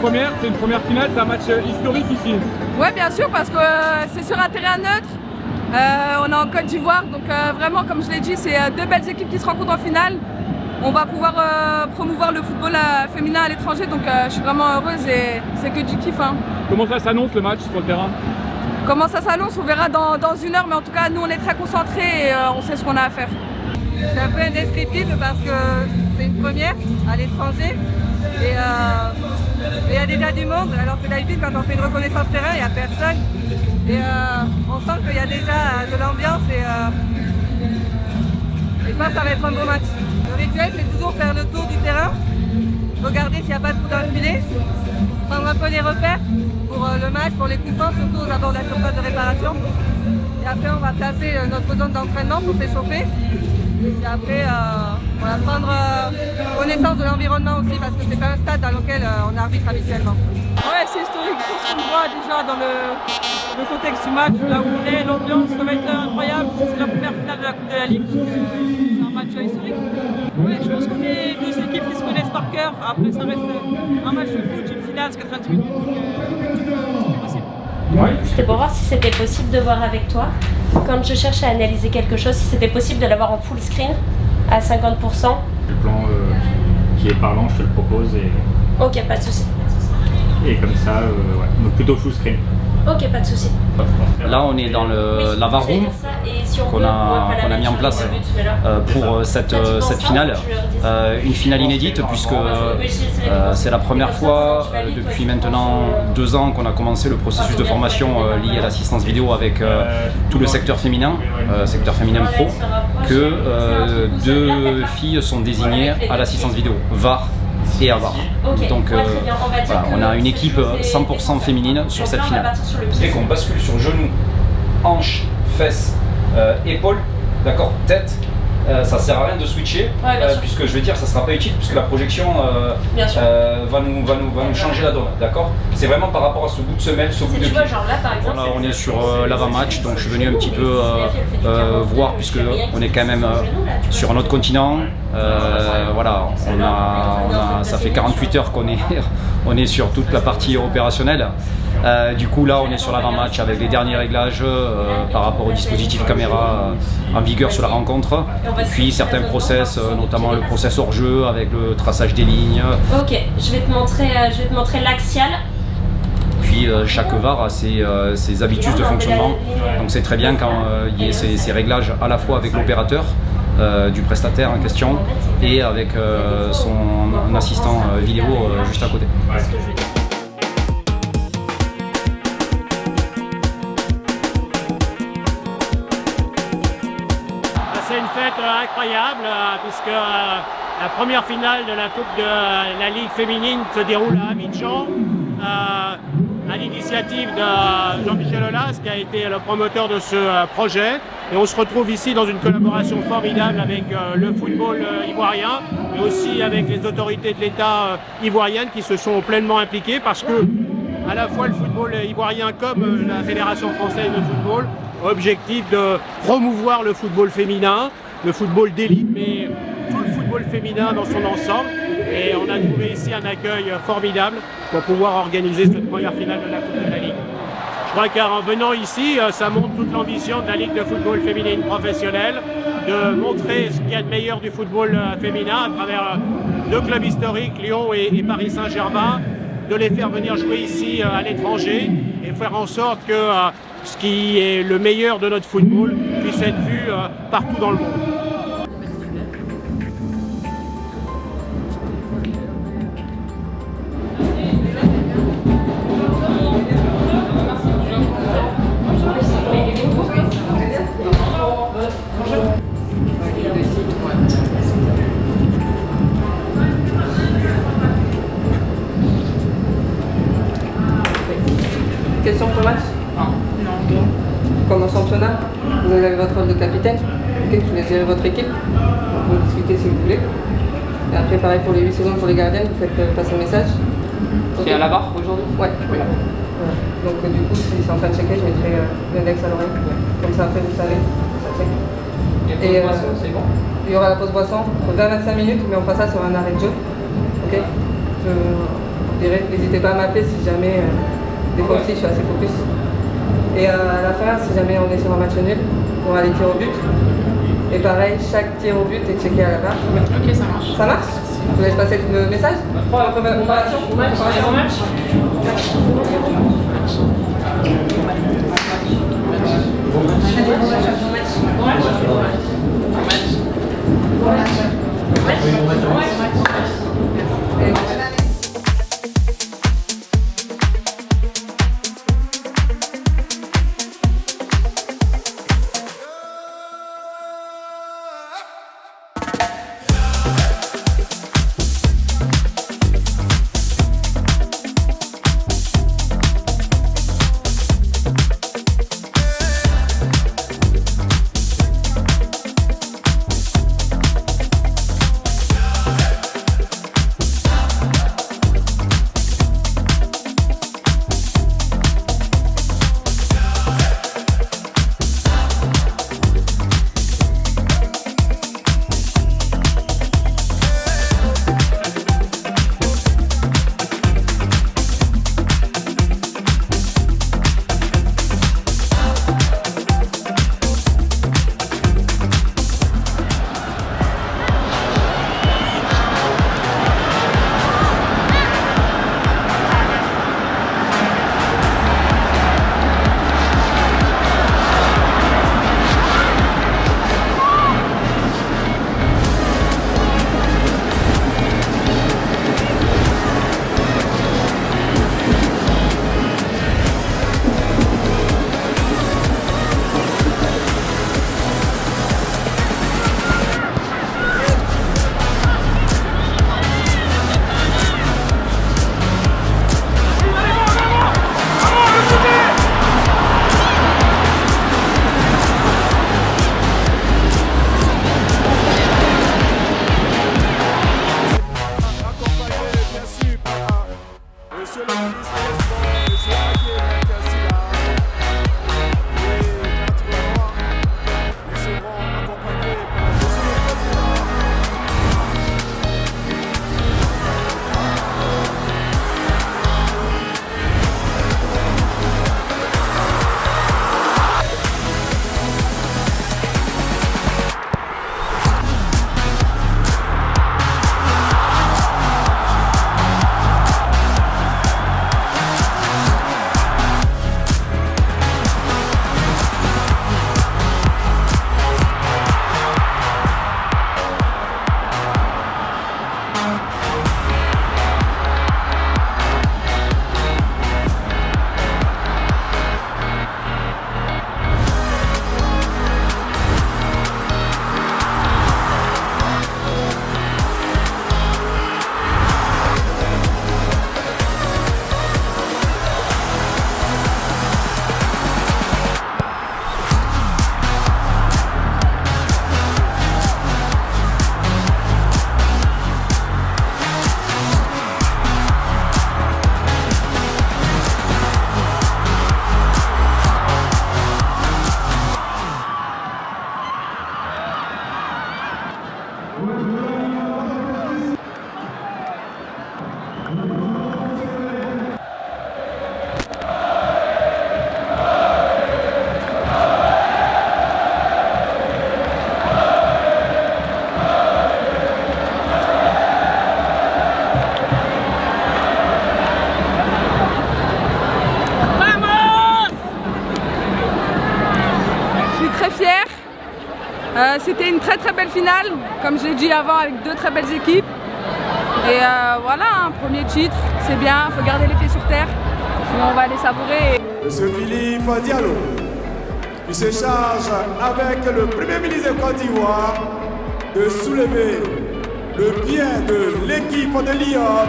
première, c'est une première finale, c'est un match historique ici. Ouais, bien sûr, parce que c'est sur un terrain neutre. On est en Côte d'Ivoire, donc vraiment, comme je l'ai dit, c'est deux belles équipes qui se rencontrent en finale. On va pouvoir promouvoir le football féminin à l'étranger, donc je suis vraiment heureuse et c'est que du kiff. Hein. Comment ça s'annonce le match sur le terrain? Comment ça s'annonce, on verra dans une heure, mais en tout cas, nous, on est très concentrés et on sait ce qu'on a à faire. C'est un peu indescriptible parce que c'est une première à l'étranger et il y a déjà du monde, alors que d'habitude, quand on fait une reconnaissance terrain, il n'y a personne. Et on sent qu'il y a déjà de l'ambiance et je pense que ça va être un bon match. Le rituel, c'est toujours faire le tour du terrain, regarder s'il n'y a pas de trou dans le filet, prendre un peu les repères pour le match, pour les coups francs, surtout aux abords de la surface de réparation. Et après, on va placer notre zone d'entraînement pour s'échauffer. Et après, on va prendre connaissance de l'environnement aussi, parce que c'est pas un stade dans lequel on arbitre habituellement. Ouais, c'est historique. Je pense qu'on voit déjà dans le contexte du match, là où on est, l'ambiance, ça va être incroyable. C'est la première finale de la Coupe de la Ligue. C'est un match historique. Ouais, je pense qu'on est deux équipes qui se connaissent par cœur. Après, ça reste un match de foot, une finale, c'est 88 minutes. C'est possible. C'était pour voir si c'était possible de voir avec toi, quand je cherche à analyser quelque chose, si c'était possible de l'avoir en full screen à 50%. Le plan qui est parlant, je te le propose et... Ok, pas de souci. Et comme ça, ouais, donc plutôt full screen. Ok, pas de souci. Là, on est dans le Lava Room qu'on a mis en place pour cette finale. Une finale inédite puisque c'est la première fois depuis maintenant 2 ans qu'on a commencé le processus de formation lié à l'assistance vidéo avec tout le secteur féminin pro, que 2 filles sont désignées à l'assistance vidéo, VAR et AVAR. Donc voilà, on a une équipe 100% féminine sur cette finale. Dès qu'on bascule sur genoux, hanches, fesses, épaules, d'accord, tête, ça sert à rien de switcher, puisque je vais dire ça sera pas utile puisque la projection va nous changer la donne, d'accord. C'est vraiment par rapport à ce bout de semelle, ce bout de pied. Genre là, par exemple, voilà, on est sur l'avant-match, donc je suis venu un petit peu voir puisque on est quand même sur un autre continent. Voilà, ça fait 48 heures on est sur toute la partie opérationnelle. Du coup là on est sur l'avant-match avec les derniers réglages par rapport au dispositif caméra en vigueur sur la rencontre, puis certains process, notamment le process hors jeu avec le traçage des lignes. Ok, je vais te montrer l'axial. Puis chaque VAR a ses habitudes de fonctionnement, donc c'est très bien quand il y ait ces réglages à la fois avec l'opérateur du prestataire en question et avec son assistant vidéo juste à côté. C'est une fête incroyable puisque la première finale de la Coupe de la Ligue féminine se déroule à Abidjan à l'initiative de Jean-Michel Aulas qui a été le promoteur de ce projet. Et on se retrouve ici dans une collaboration formidable avec le football ivoirien, mais aussi avec les autorités de l'État ivoirienne qui se sont pleinement impliquées parce que à la fois le football ivoirien comme la Fédération française de football objectif de promouvoir le football féminin, le football d'élite, mais tout le football féminin dans son ensemble. Et on a trouvé ici un accueil formidable pour pouvoir organiser cette première finale de la Coupe de la Ligue. Je crois qu'en venant ici, ça montre toute l'ambition de la Ligue de football féminine professionnelle, de montrer ce qu'il y a de meilleur du football féminin à travers 2 clubs historiques, Lyon et Paris Saint-Germain, de les faire venir jouer ici à l'étranger et faire en sorte que ce qui est le meilleur de notre football puisse être vu partout dans le monde. Question pour le match? Non. Comme au championnat, vous avez votre rôle de capitaine. Ok, je vais gérer votre équipe. On peut discuter si vous voulez. Et après, pareil pour les 8 secondes pour les gardiens, vous faites passer le message. Okay. C'est à la barre aujourd'hui? Ouais. Voilà. Donc du coup, si c'est en train de checker, je mettrai l'index à l'oreille. Comme ça, après, vous savez. Ça check. Et boisson, c'est bon? Il y aura la pause boisson, 20-25 minutes, mais on fera ça sur un arrêt de jeu. Ok. dirai. N'hésitez pas à m'appeler si jamais, des fois aussi je suis assez focus. Et à la fin, si jamais on est sur un match nul, on va les tirs au but. Et pareil, chaque tir au but est checké à la barre. Ok, ça marche. Ça marche? Je vous laisse passer le message. Préparation. C'était une très très belle finale, comme je l'ai dit avant, avec deux très belles équipes. Et voilà, un premier titre, c'est bien, il faut garder les pieds sur terre. Mais on va les savourer. Monsieur Philippe Diallo, qui se charge avec le Premier ministre de Côte d'Ivoire de soulever le bien de l'équipe de Lyon.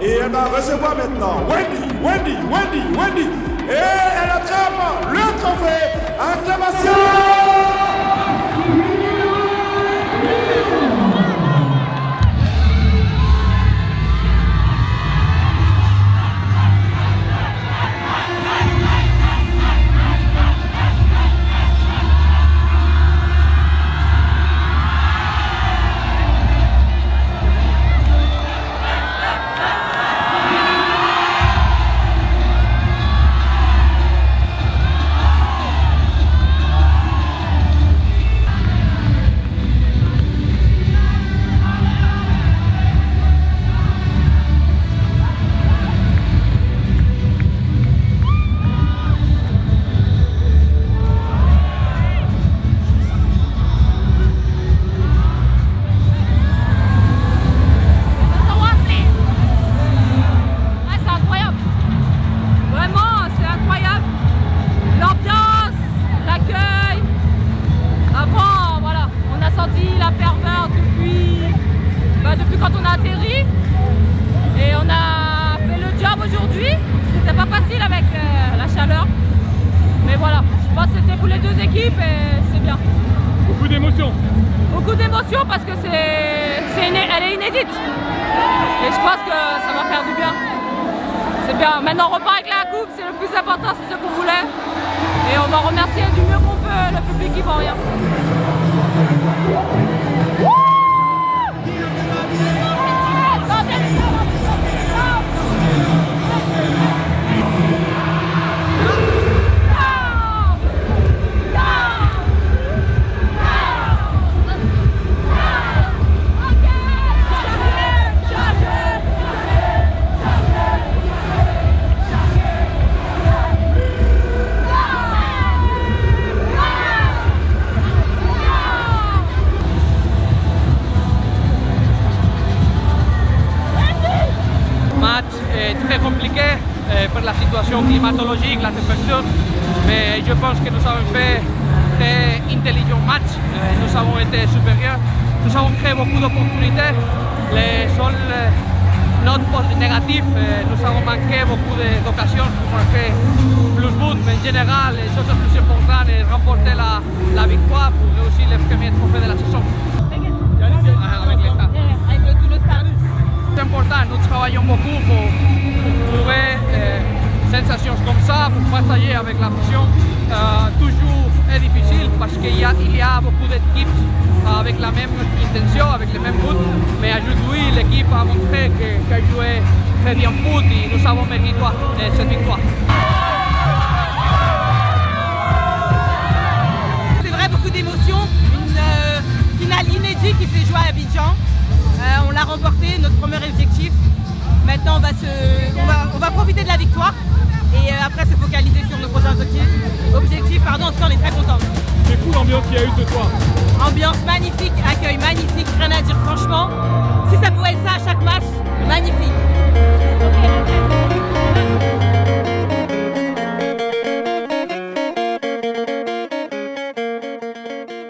Et elle va recevoir maintenant Wendy. Et elle attrape le trophée. Acclamation! Et voilà, je pense que c'était pour les deux équipes et c'est bien. Beaucoup d'émotions. Beaucoup d'émotions parce que elle est inédite. Et je pense que ça va faire du bien. C'est bien. Maintenant on repart avec la coupe, c'est le plus important, c'est ce qu'on voulait. Et on va remercier du mieux qu'on peut le public qui va rien. Très compliqué pour la situation climatologique, la température, mais je pense que nous avons fait très intelligent match, nous avons été supérieurs, nous avons créé beaucoup d'opportunités. Les seules notes négatives, nous avons manqué beaucoup d'occasions pour marquer plus de buts, mais en général, les choses les plus importantes est remporter la victoire pour réussir les premiers trophées de la saison. Avec l'État. C'est important, nous travaillons beaucoup pour trouver des sensations comme ça, pour partager avec la passion. Toujours est difficile parce qu'il y a beaucoup d'équipes avec la même intention, avec les mêmes buts, mais aujourd'hui l'équipe a montré qu'elle jouait très bien foot et nous avons mérité cette victoire. C'est vrai, beaucoup d'émotions, une finale inédite qui s'est jouée à Abidjan. On l'a remporté, notre premier objectif. Maintenant, on va profiter de la victoire et après se focaliser sur nos prochains objectifs. En tout cas, on est très contents. C'est fou l'ambiance qu'il y a eu ce soir. Ambiance magnifique, accueil magnifique,